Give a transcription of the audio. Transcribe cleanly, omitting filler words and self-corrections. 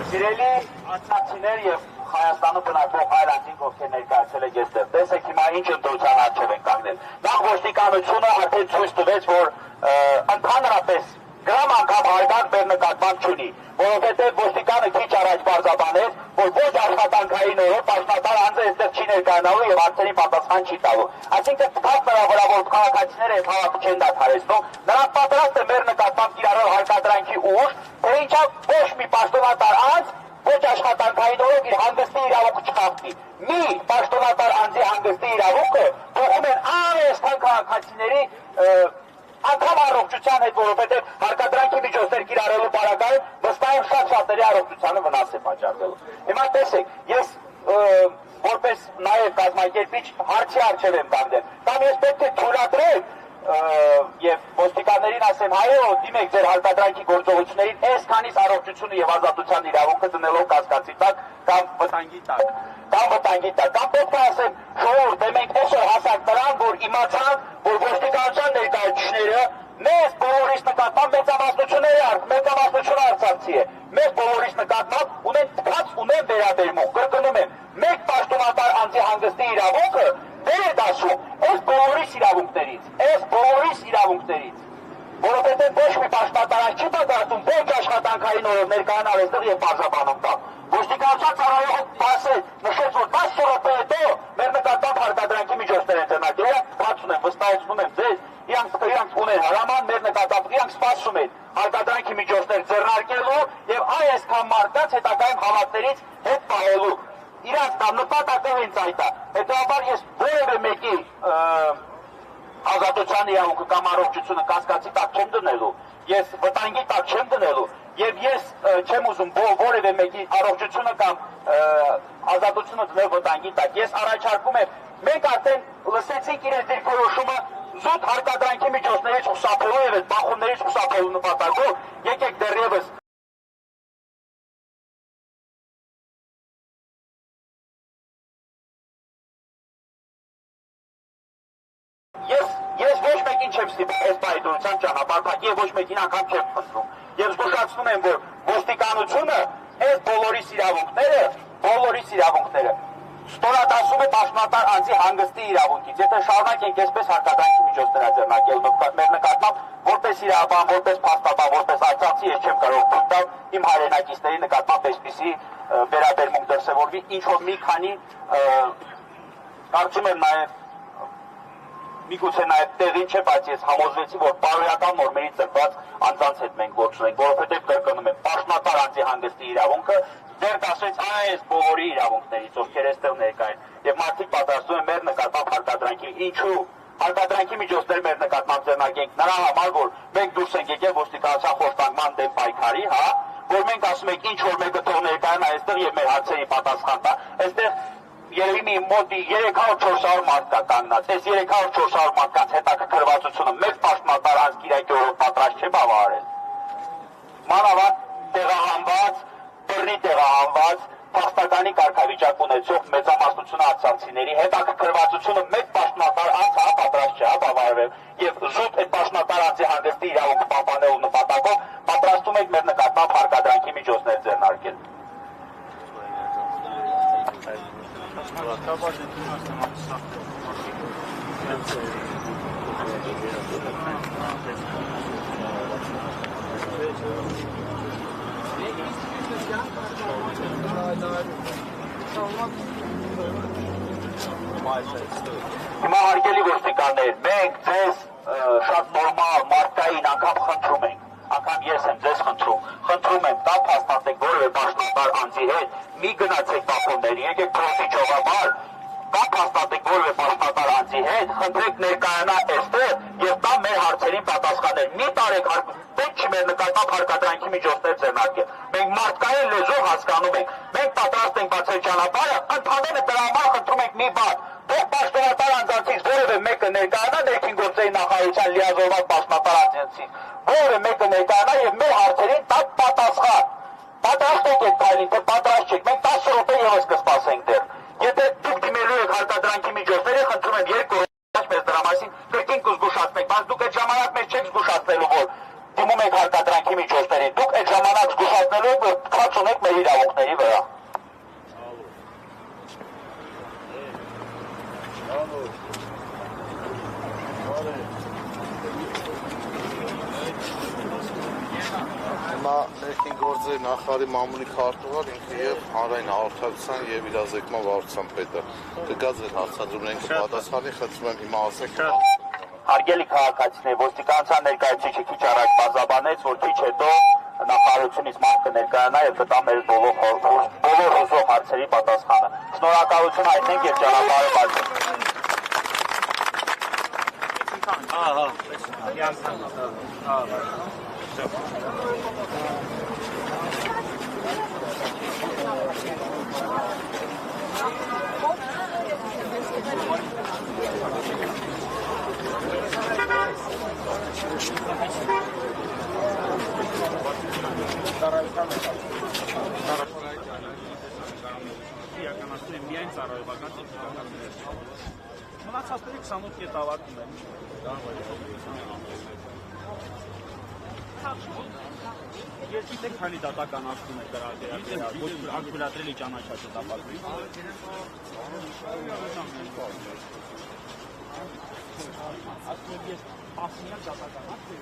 Սիրելի արտաքիններ եւ Հայաստանում բնակվող այլ անձինք, ովքեր ներկայացել եք այստեղ, տեսեք հիմա ինչ ընտրության առջև են կանգնել։ Նախ ոստիկանությունը արդեն ցույց տվեց, որ ընդհանրապես գրամ անգամ հայտարար մեր նկատմամբ չունի, որովհետև ոստիկանը քիչ առաջ բարձաբանեց, որ ոչ աշխատանքային օրը պաշտպանական անձը այստեղ չի ներկայանալու եւ հարցերի պատասխան չի տալու։ Այսինքն փակ նրա վրա որ քաղաքացիները եւ հավաքը չեն դադարեցնում, նրանք պատրաստ են մեր նկատմամբ կիրառել հարկադրանքի ուժ, թե ինչա ոչ մի պաշտոնատար անձ ոչ աշխատանքային օրոք իր հանգստի իրավունքը չխախտի։ Մի պաշտոնատար անձի հանգստի իրավունքը թողում են ամենայն քաղաքացիների անգամ առողջության հետ, որովհետև հարկադրանքի միջոցներ կիրառելու պարագայում վստահ եմ շատ-շատերի առողջությանը վնաս է պատճառելու։ Հիմա տեսեք, ես որպես նաև կազմակերպիչ հարցի առջև եմ կանգնել, կամ ես պետք է թույլատրեմ եւ ոստիկաններին ասեմ, հայո, դիմեք ձեր հարկադրանքի գործողություններին, այսքանից առողջությունը եւ ազատության իրավունքը դնելով կասկածի տակ կամ վտանգի տակ, կամ պետք է ասեմ, ժողովուրդ, մենք այսօր հասանք նրան, որ իմացանք, որ ոստիկանության ներկայացուցիչները մեզ բոլորիս նկատմամբ մեծամասնությունը արցախցի է, մեզ բոլորիս նկատմամբ ունեն վերաբերմունք, կրկնում եմ, մեկ պաշտոնատար անձի հանգստի իրավունքը դեր է դասում այս բոլորիս իրավունքներից, որովհետև ոչ մի պաշտպանական չի պատրաստում ոչ աշխատանքային օրով ներկայանալ այստեղ եւ բարձրաբանում տալ։ Ոստիկանության ծառայողը ասել, նշեց, որ 10 րոպե հետո մեր նկատմամբ հարկադրանքի միջոցներ են ձեռնարկել։ Բաց ունեմ, վստահեցնում եմ ձեզ, իրանք ունեն հրաման մեր նկատմամբ, իրանք սպասում են հարկադրանքի միջոցներ ձեռնարկելու եւ այսքան մարդկանց հետագայում հավաքներից հետ պահելու։ Իրանք նպատակը հենց այդ է։ Հետո ես որևէ մեկի ազատության իրավունքը կամ առողջությունը կասկածի տակ չեմ դնելու, ես վտանգի տակ չեմ դնելու եւ ես չեմ ուզում որևէ մեկի առողջությունը կամ ազատությունը դնել վտանգի տակ։ Ես առաջարկում եմ, մենք արդեն լսեցինք իրենց դիրքորոշումը զուտ հարկադրանքի միջոցներից խուսափելու եւ այդ բախումներից խուսափելու նպատակով եկեք դեռևս Ես ոչ մեկին չեմ ստիպում այս պայմանության ճանապարհ եւ ոչ մեկին անգամ չեմ խնդրում։ Եվ զգուշացնում եմ, որ ոստիկանությունը այս բոլորիս իրավունքները ստորադասում է պաշտոնատար անձի հանգստի իրավունքից։ Եթե շարունակենք այսպես հարկադրանքի միջոցներ ձեռնարկել մեր նկատմամբ, որպես իրավաբան, որպես փաստաբան, որպես արցախցի ես չեմ կարող թույլ տալ իմ հայրենակիցների նկատմամբ այսպիսի վերաբերմունք դրսևորվի, ինչ որ մի քանի կարծում եմ նաեւ միգուցե նաև տեղին չէ, բայց ես համոզվեցի, որ բարոյական նորմերից ծրված անձանց հետ մենք գործ ունենք, որովհետև կրկնում եմ, պաշտոնատար անձի հանգստի իրավունքը դեռ դասվեց այս բոլորի իրավունքներից, ովքեր այստեղ ներկա են, եւ մարդիկ պատրաստում են մեր նկատմամբ հարկադրանքի, ինչու հարկադրանքի միջոցներ մեր նկատմամբ ձեռնարկենք, նրա համար, որ մենք դուրս ենք եկել ոստիկանության խոշտանգման դեմ պայքարի, որ մենք ասում ենք ինչ որ մեկը թող ներկայանա այստեղ եւ մեր հարցերի պատասխան տա, այստեղ երևի մի մոտ 300-400 մարդ կա կանգնած, այս 300-400 մարդկանց հետաքրքրվածությունը մեծ պաշտոնատար անձ կիրակի օրով պատրաստ չէ բավարարել։ Մանավանդ տեղահանված, բռնի տեղահանված, փաստականի կարգավիճակ ունեցող մեծամասնությունը արցախցիների հետաքրքրվածությունը մեծ պաշտոնատար անձ պատրաստ չէ բավարարել եւ զուտ այդ պաշտոնատար անձի հանգստի իրավունքը պահպանելու նպատակով պատրաստում եք մեր նկատմամբ հարկադրանքի միջոցներ ձեռնարկել։ Հիմա հարգելի ոստիկաններ, մենք ձեզ շատ նորմալ մարդկային անգամ խնդրում ենք, անգամ ես եմ ձեզ խնդրում եմ, տա փաստացեք որևէ պաշտոնատար անձի հետ, մի գնացեք բախումների, եկեք փոխի ճողաբար, կամ փաստացեք որևէ պաշտոնատար անձի հետ, խնդրեք ներկայանա այստեղ եւ տա մեր հարցերին պատասխանել։ Մի տարեք պետք չի մեր նկատմամբ հարկադրանքի միջոցներ ձեռնարկել։ Մենք մարդկային լեզու հասկանում ենք, մենք պատրաստ ենք բացել ճանապարհը, ընդհանրապես դրա համար խնդրում ենք մի բան, թող պաշտոնատար անձանցից որևէ մեկը ներկայանա ներքին գործերի նախարարության լիազորված պաշտոնատար անձանցից, որևէ մեկը ներկայանա եւ մեր հարցերին տա պատասխան։ Պատրաստ եք այդ քայլին, թե պատրաստ չեք, մենք 10 րոպե եւս կսպասենք դեռ։ Եթե դուք դիմելու եք հարկադրանքի միջոցները, խնդրում եմ երկու օր մեզ դրա մասին կրկին կզգուշացնեք, բայց դուք այդ ժամանակ մեզ չեք զգուշացնելու, որ դիմում եք հարկադրանքի Հիմա ներքին գործերի նախարարի մամուլի քարտուղար ինքը եւ հանրային հաղորդակցության եւ իրազեկման վարչության պետը կգա ձեր հարցադրումներին կպատասխանի, խնդրում եմ հիմա ասեք։ Հարգելի քաղաքացիներ, ոստիկանության ներկայացուցիչը քիչ առաջ բազաբանեց, որ քիչ հետո նախարարությունից մարդ կներկայանա եւ կտա մեր բոլոր հուզող հարցերի պատասխանը։ Շնորհակալություն հայտնենք եւ ճանապարհը բացենք։ իրականացնել միայն ծառայողական տեխնիկականներ։ Մնացածների 28 կետ ավարտում են։ Երկիթե քանի դատական ակտում է ակտիվացրելի ճանաչած տապակվի։ Ասում ես 10-միակ դատական ակտ է։